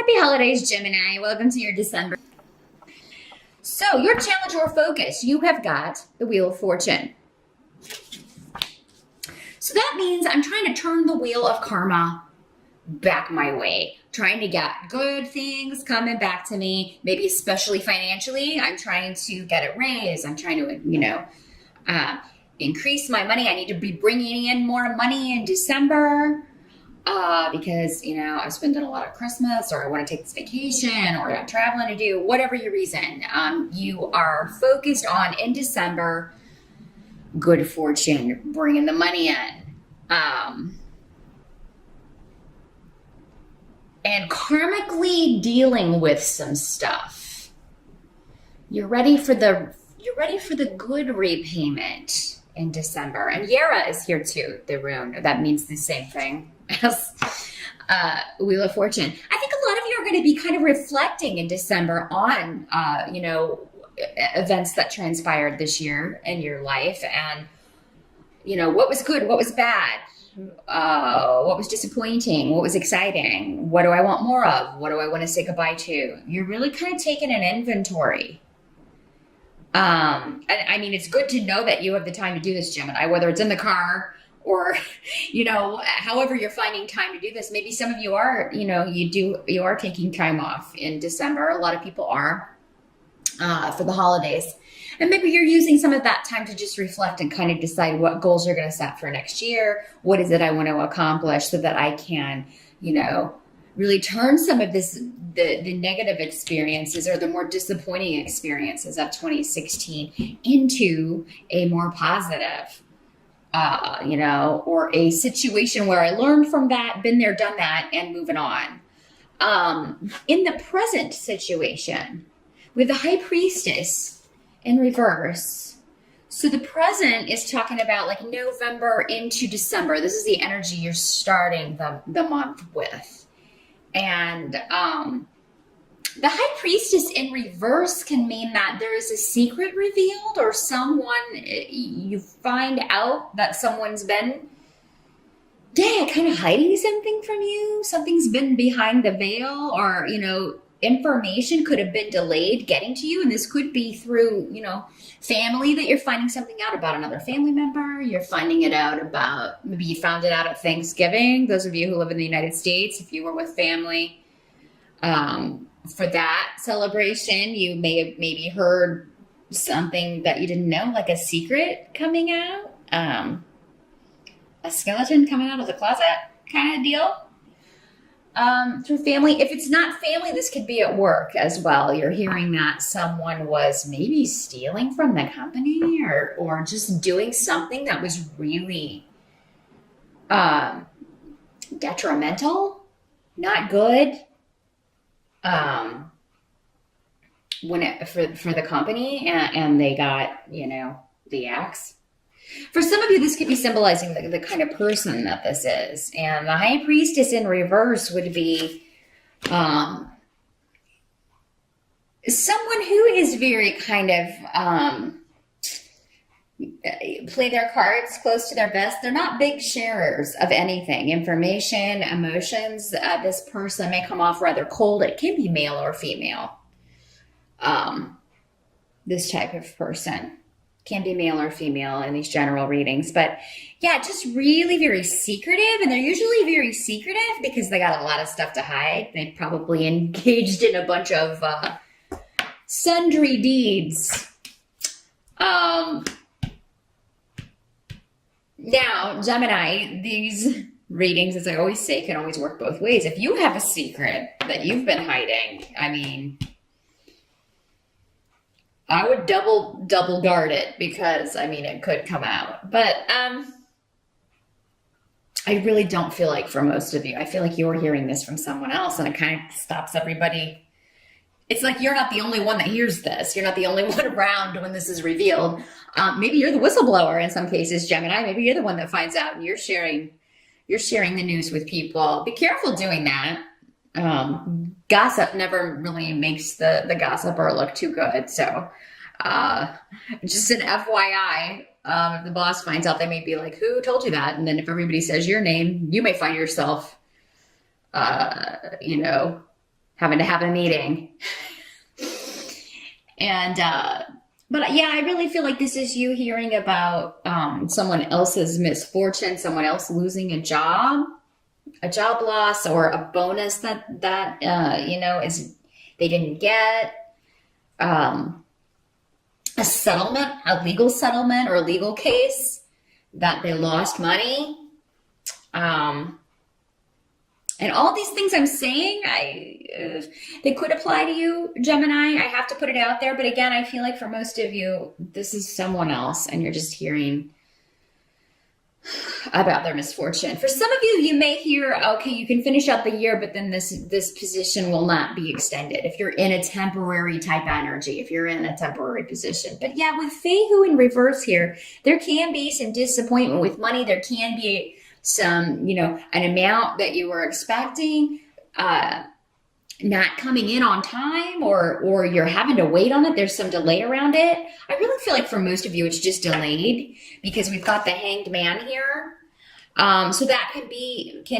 Happy holidays, Gemini. Welcome to your December. So, your challenge or focus, you have got the Wheel of Fortune. So that means I'm trying to turn the wheel of karma back my way, trying to get good things coming back to me, maybe especially financially. I'm trying to get a raise. I'm trying to, increase my money. I need to be bringing in more money in December because, I've spent a lot of Christmas, or I want to take this vacation, or I'm traveling to do whatever your reason. You are focused on in December, good fortune, bringing the money in. And karmically dealing with some stuff. You're ready for the good repayment in December. And Yara is here too, the rune. That means the same thing as Wheel of Fortune. I think a lot of you are going to be kind of reflecting in December on, events that transpired this year in your life, and, what was good, what was bad, what was disappointing, what was exciting, what do I want more of, what do I want to say goodbye to. You're really kind of taking an inventory. And I mean, it's good to know that you have the time to do this, Gemini, whether it's in the car or, however you're finding time to do this. Maybe some of you are, you are taking time off in December. A lot of people are, for the holidays. And maybe you're using some of that time to just reflect and kind of decide what goals you're going to set for next year. What is it I want to accomplish so that I can, really turn some of this, the negative experiences or the more disappointing experiences of 2016 into a more positive, or a situation where I learned from that, been there, done that, and moving on. In the present situation, with the High Priestess in reverse. So the present is talking about like November into December. This is the energy you're starting the month with. And the High Priestess in reverse can mean that there is a secret revealed, or you find out that someone's been, kind of hiding something from you. Something's been behind the veil, or, information could have been delayed getting to you. And this could be through, family, that you're finding something out about another family member. You're finding it out about, maybe you found it out at Thanksgiving. Those of you who live in the United States, if you were with family, for that celebration, you may have maybe heard something that you didn't know, like a secret coming out, a skeleton coming out of the closet kind of deal. Through family. If it's not family, this could be at work as well. You're hearing that someone was maybe stealing from the company, or just doing something that was really detrimental, not good, for the company, and they got, the axe. For some of you, this could be symbolizing the kind of person that this is. And the High Priestess in reverse would be someone who is very kind of play their cards close to their vest. They're not big sharers of anything, information, emotions. This person may come off rather cold. It can be male or female. This type of person can be male or female in these general readings. But yeah, just really very secretive. And they're usually very secretive because they got a lot of stuff to hide. They probably engaged in a bunch of sundry deeds. Now, Gemini, these readings, as I always say, can always work both ways. If you have a secret that you've been hiding, I mean, I would double guard it, because it could come out. But I really don't feel like, for most of you, I feel like you're hearing this from someone else, and it kind of stops everybody. It's like you're not the only one that hears this. You're not the only one around when this is revealed. Maybe you're the whistleblower in some cases, Gemini. Maybe you're the one that finds out, and you're sharing the news with people. Be careful doing that. Gossip never really makes the gossiper look too good. So just an FYI, if the boss finds out, they may be like, who told you that? And then if everybody says your name, you may find yourself, having to have a meeting. And, but yeah, I really feel like this is you hearing about someone else's misfortune, someone else losing a job loss, or a bonus that is they didn't get, a settlement, a legal settlement or a legal case that they lost money. And all these things I'm saying, they could apply to you, Gemini. I have to put it out there. But again, I feel like for most of you, this is someone else and you're just hearing about their misfortune. For some of you, you may hear, okay, you can finish out the year, but then this position will not be extended. If you're in a temporary type energy, if you're in a temporary position. But yeah, with Fehu in reverse here, there can be some disappointment with money. There can be some, an amount that you were expecting, not coming in on time, or you're having to wait on it. There's some delay around it. I really feel like for most of you, it's just delayed because we've got the Hanged Man here. So that can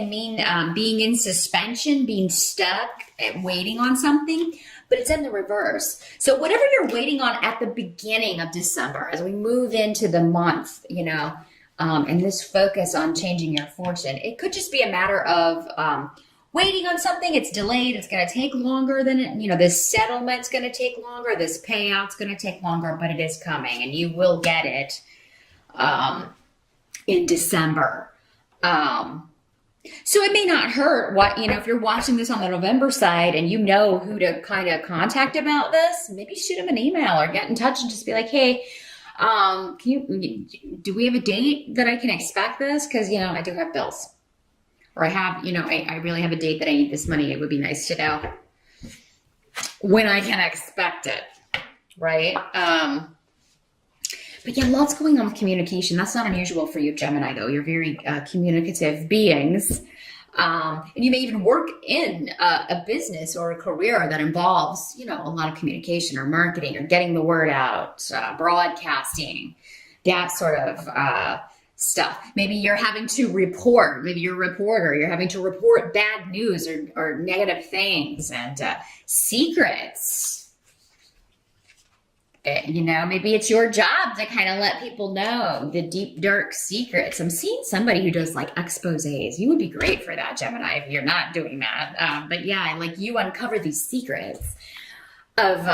mean being in suspension, being stuck, waiting on something, but it's in the reverse. So whatever you're waiting on at the beginning of December, as we move into the month, and this focus on changing your fortune, it could just be a matter of waiting on something. It's delayed. It's going to take longer than it, this settlement's going to take longer. This payout's going to take longer, but it is coming and you will get it in December. So it may not hurt if you're watching this on the November side and you know who to kind of contact about this, maybe shoot them an email or get in touch and just be like, hey, do we have a date that I can expect this? Cause I do have bills. Or I have, I really have a date that I need this money. It would be nice to know when I can expect it, right? But yeah, lots going on with communication. That's not unusual for you, Gemini, though. You're very communicative beings. And you may even work in a business or a career that involves, a lot of communication or marketing or getting the word out, broadcasting, that sort of stuff. Maybe you're having to report. Maybe you're a reporter. You're having to report bad news or negative things and secrets. Maybe it's your job to kind of let people know the deep, dark secrets. I'm seeing somebody who does like exposés. You would be great for that, Gemini, if you're not doing that. But yeah, like you uncover these secrets of,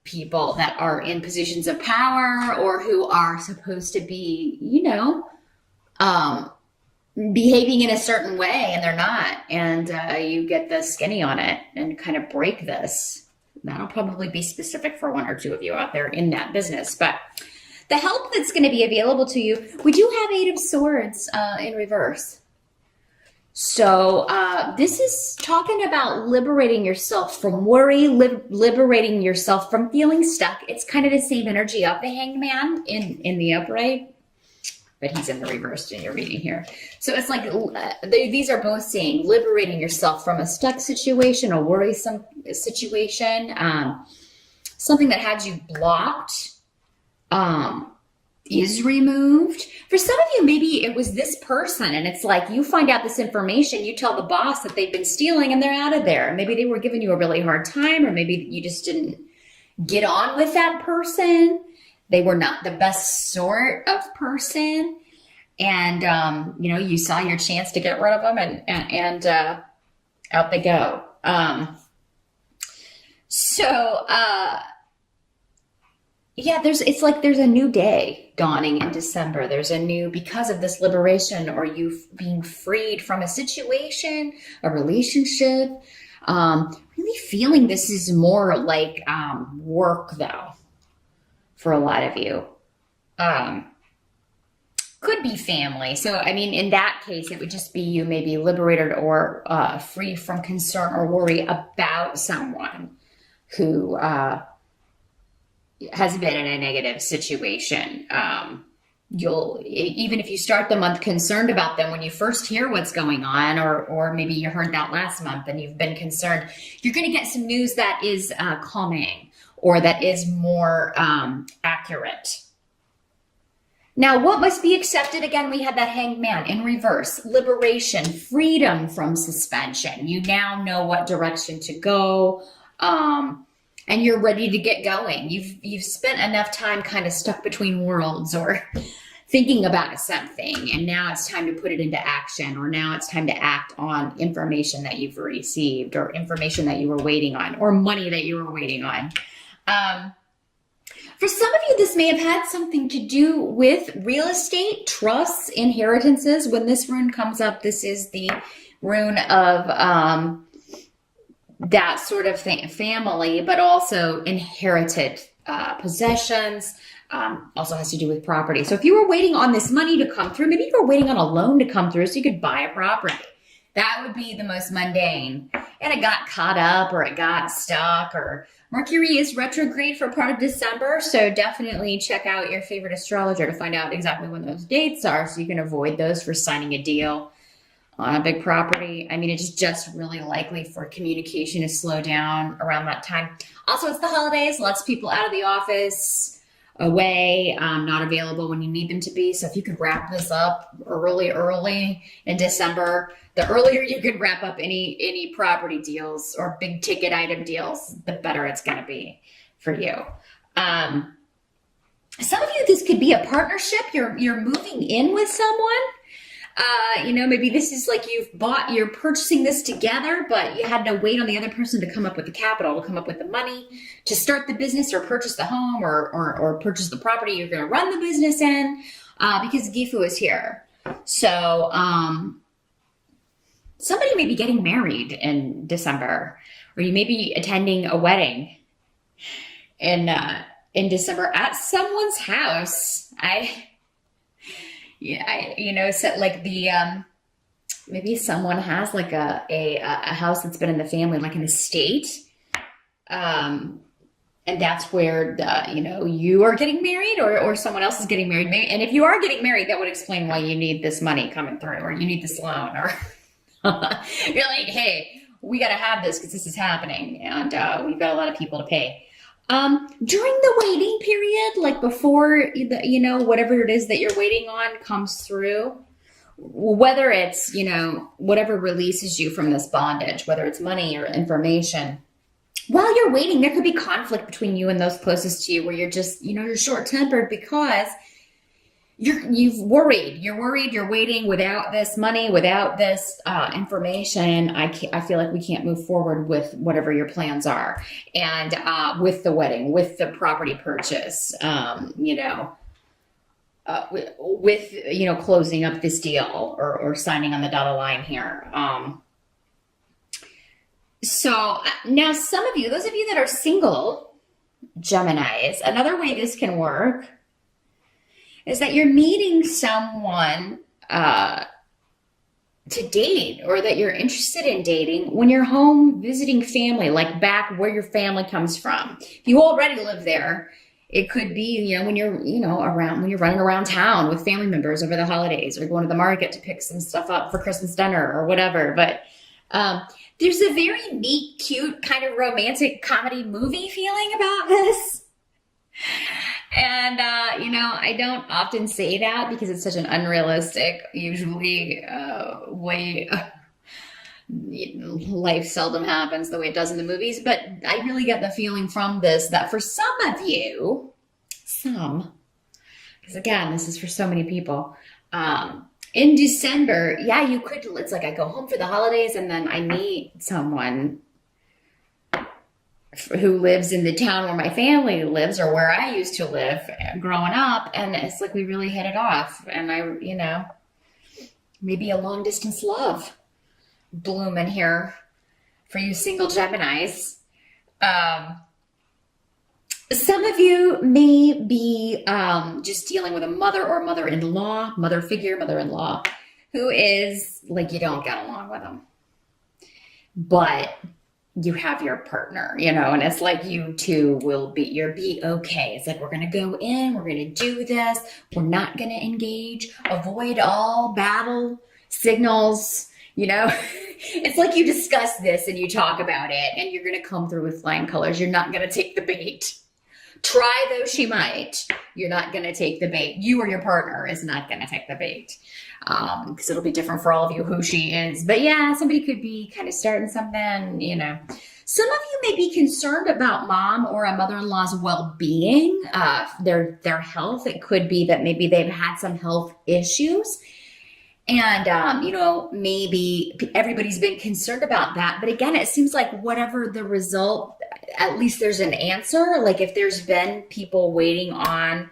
people that are in positions of power or who are supposed to be, behaving in a certain way and they're not. And you get the skinny on it and kind of break this. That'll probably be specific for one or two of you out there in that business. But the help that's going to be available to you, we do have Eight of Swords in reverse. So this is talking about liberating yourself from worry, liberating yourself from feeling stuck. It's kind of the same energy of the Hanged Man in the upright, but he's in the reverse in your reading here. So it's like these are both saying liberating yourself from a stuck situation, a worrisome situation, something that had you blocked is removed. For some of you, maybe it was this person and it's like you find out this information, you tell the boss that they've been stealing and they're out of there. Maybe they were giving you a really hard time, or maybe you just didn't get on with that person. They were not the best sort of person. And, you saw your chance to get rid of them and out they go. There's a new day dawning in December. There's because of this liberation or you being freed from a situation, a relationship, really feeling this is more like work though, for a lot of you. Could be family. So, in that case, it would just be you maybe liberated or free from concern or worry about someone who has been in a negative situation. Even if you start the month concerned about them, when you first hear what's going on, or maybe you heard that last month and you've been concerned, you're going to get some news that is calming or that is more accurate. Now, what must be accepted? Again, we had that Hanged Man in reverse. Liberation, freedom from suspension. You now know what direction to go, and you're ready to get going. You've spent enough time kind of stuck between worlds or thinking about something, and now it's time to put it into action, or now it's time to act on information that you've received, or information that you were waiting on, or money that you were waiting on. For some of you, this may have had something to do with real estate, trusts, inheritances. When this rune comes up, this is the rune of that sort of thing, family, but also inherited possessions. Also has to do with property. So if you were waiting on this money to come through, maybe you were waiting on a loan to come through so you could buy a property. That would be the most mundane. And it got caught up, or it got stuck, or Mercury is retrograde for part of December. So definitely check out your favorite astrologer to find out exactly when those dates are so you can avoid those for signing a deal on a big property. I mean, it's just really likely for communication to slow down around that time. Also, it's the holidays, lots of people out of the office, away, not available when you need them to be. So if you could wrap this up early in December, the earlier you can wrap up any property deals or big ticket item deals, the better it's going to be for you. Some of you, this could be a partnership. You're moving in with someone. Maybe this is like you're purchasing this together, but you had to wait on the other person to come up with the capital, to come up with the money to start the business or purchase the home or purchase the property you're going to run the business in, because Gifu is here. So, somebody may be getting married in December, or you may be attending a wedding in December at someone's house. So like maybe someone has like a house that's been in the family, like an estate. And that's where you are getting married, or someone else is getting married. And if you are getting married, that would explain why you need this money coming through, or you need this loan, or you're like, hey, we got to have this because this is happening, and we've got a lot of people to pay. During the waiting period, like before whatever it is that you're waiting on comes through, whether it's, whatever releases you from this bondage, whether it's money or information, while you're waiting, there could be conflict between you and those closest to you, where you're just, you're short-tempered because you're worried, you're waiting without this money, without this information. I feel like we can't move forward with whatever your plans are. And with the wedding, with the property purchase, with closing up this deal or signing on the dotted line here. So now some of you, those of you that are single Geminis, another way this can work is that you're meeting someone to date, or that you're interested in dating when you're home visiting family, like back where your family comes from. If you already live there, it could be, when you're, when you're running around town with family members over the holidays, or going to the market to pick some stuff up for Christmas dinner or whatever. But there's a very neat, cute, kind of romantic comedy movie feeling about this. And, I don't often say that because it's such an unrealistic, usually, way life seldom happens the way it does in the movies. But I really get the feeling from this that for some of you, because again, this is for so many people, in December, you could, it's like I go home for the holidays and then I meet someone who lives in the town where my family lives, or where I used to live growing up. And it's like, we really hit it off. And maybe a long distance love blooming here for you single Geminis. Some of you may be just dealing with a mother or mother-in-law, mother figure, mother-in-law, who is like, you don't get along with them, but you have your partner, and it's like you two will be okay. It's like, we're going to go in, we're going to do this. We're not going to engage, avoid all battle signals, It's like you discuss this and you talk about it and you're going to come through with flying colors. You're not going to take the bait. Try though she might, you're not going to take the bait. You or your partner is not going to take the bait. Because it'll be different for all of you who she is. But yeah, somebody could be kind of starting something, you know. Some of you may be concerned about mom or a mother-in-law's well-being, their health. It could be that maybe they've had some health issues. And, you know, maybe everybody's been concerned about that. But again, it seems like whatever the result, at least there's an answer. Like if there's been people waiting on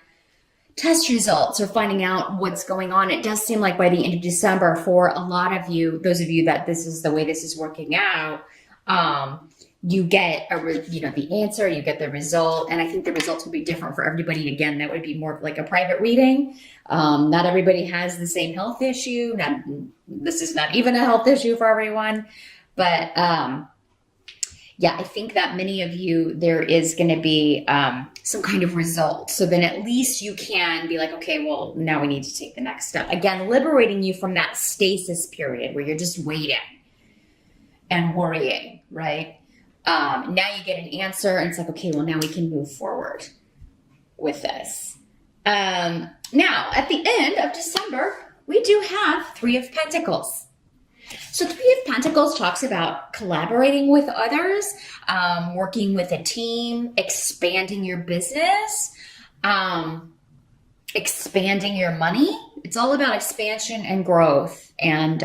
test results or finding out what's going on, it does seem like by the end of December for a lot of you, those of you that this is the way this is working out, you get the answer, you get the result. And I think the results will be different for everybody. Again, that would be more like a private reading. Not everybody has the same health issue. This is not even a health issue for everyone. But yeah, I think that many of you, there is going to be some kind of result. So then at least you can be like, okay, well, now we need to take the next step. Again, liberating you from that stasis period where you're just waiting and worrying, right? Now you get an answer and it's like, okay, well, now we can move forward with this. Now, at the end of December, we do have Three of Pentacles. So Three of Pentacles talks about collaborating with others, working with a team, expanding your business, expanding your money. It's all about expansion and growth. And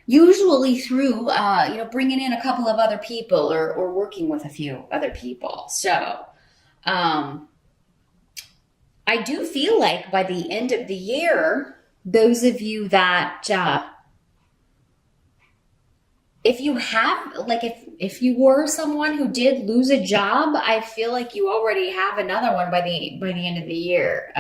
usually through, bringing in a couple of other people or working with a few other people. So I do feel like by the end of the year, those of you that, if you were someone who did lose a job, I feel like you already have another one by the end of the year.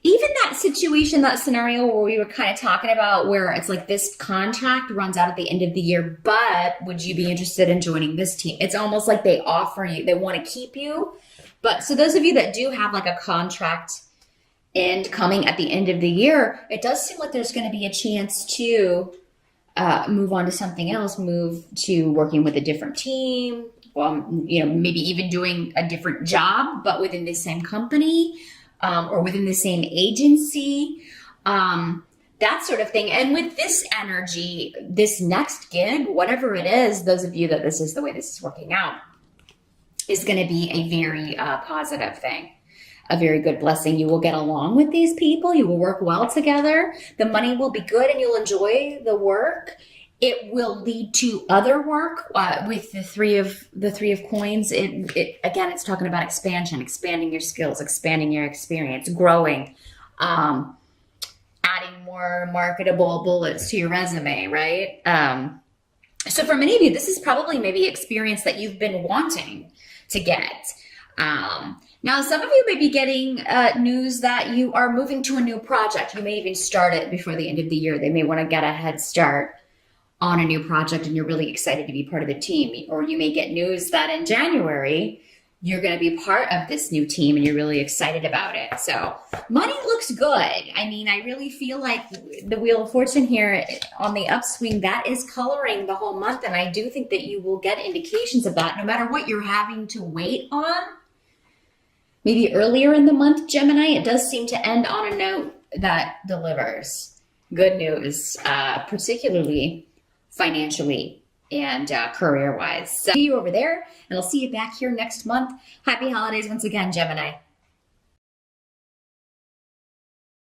Even that situation, that scenario where we were kind of talking about where it's like this contract runs out at the end of the year, but would you be interested in joining this team? It's almost like they offer you, they want to keep you. But so those of you that do have like a contract end coming at the end of the year, it does seem like there's going to be a chance to move on to something else, move to working with a different team, maybe even doing a different job, but within the same company. Or within the same agency, that sort of thing. And with this energy, this next gig, whatever it is, those of you that this is the way this is working out, is going to be a very positive thing, a very good blessing. You will get along with these people. You will work well together. The money will be good and you'll enjoy the work. It will lead to other work with the three of coins. It again, it's talking about expansion, expanding your skills, expanding your experience, growing, adding more marketable bullets to your resume, right? So for many of you, this is probably maybe experience that you've been wanting to get. Now, some of you may be getting news that you are moving to a new project. You may even start it before the end of the year. They may want to get a head start on a new project and you're really excited to be part of the team. Or you may get news that in January, you're going to be part of this new team and you're really excited about it. So money looks good. I mean, I really feel like the Wheel of Fortune here on the upswing, that is coloring the whole month. And I do think that you will get indications of that no matter what you're having to wait on. Maybe earlier in the month, Gemini, it does seem to end on a note that delivers good news, particularly financially and career-wise. So see you over there, and I'll see you back here next month. Happy holidays once again, Gemini.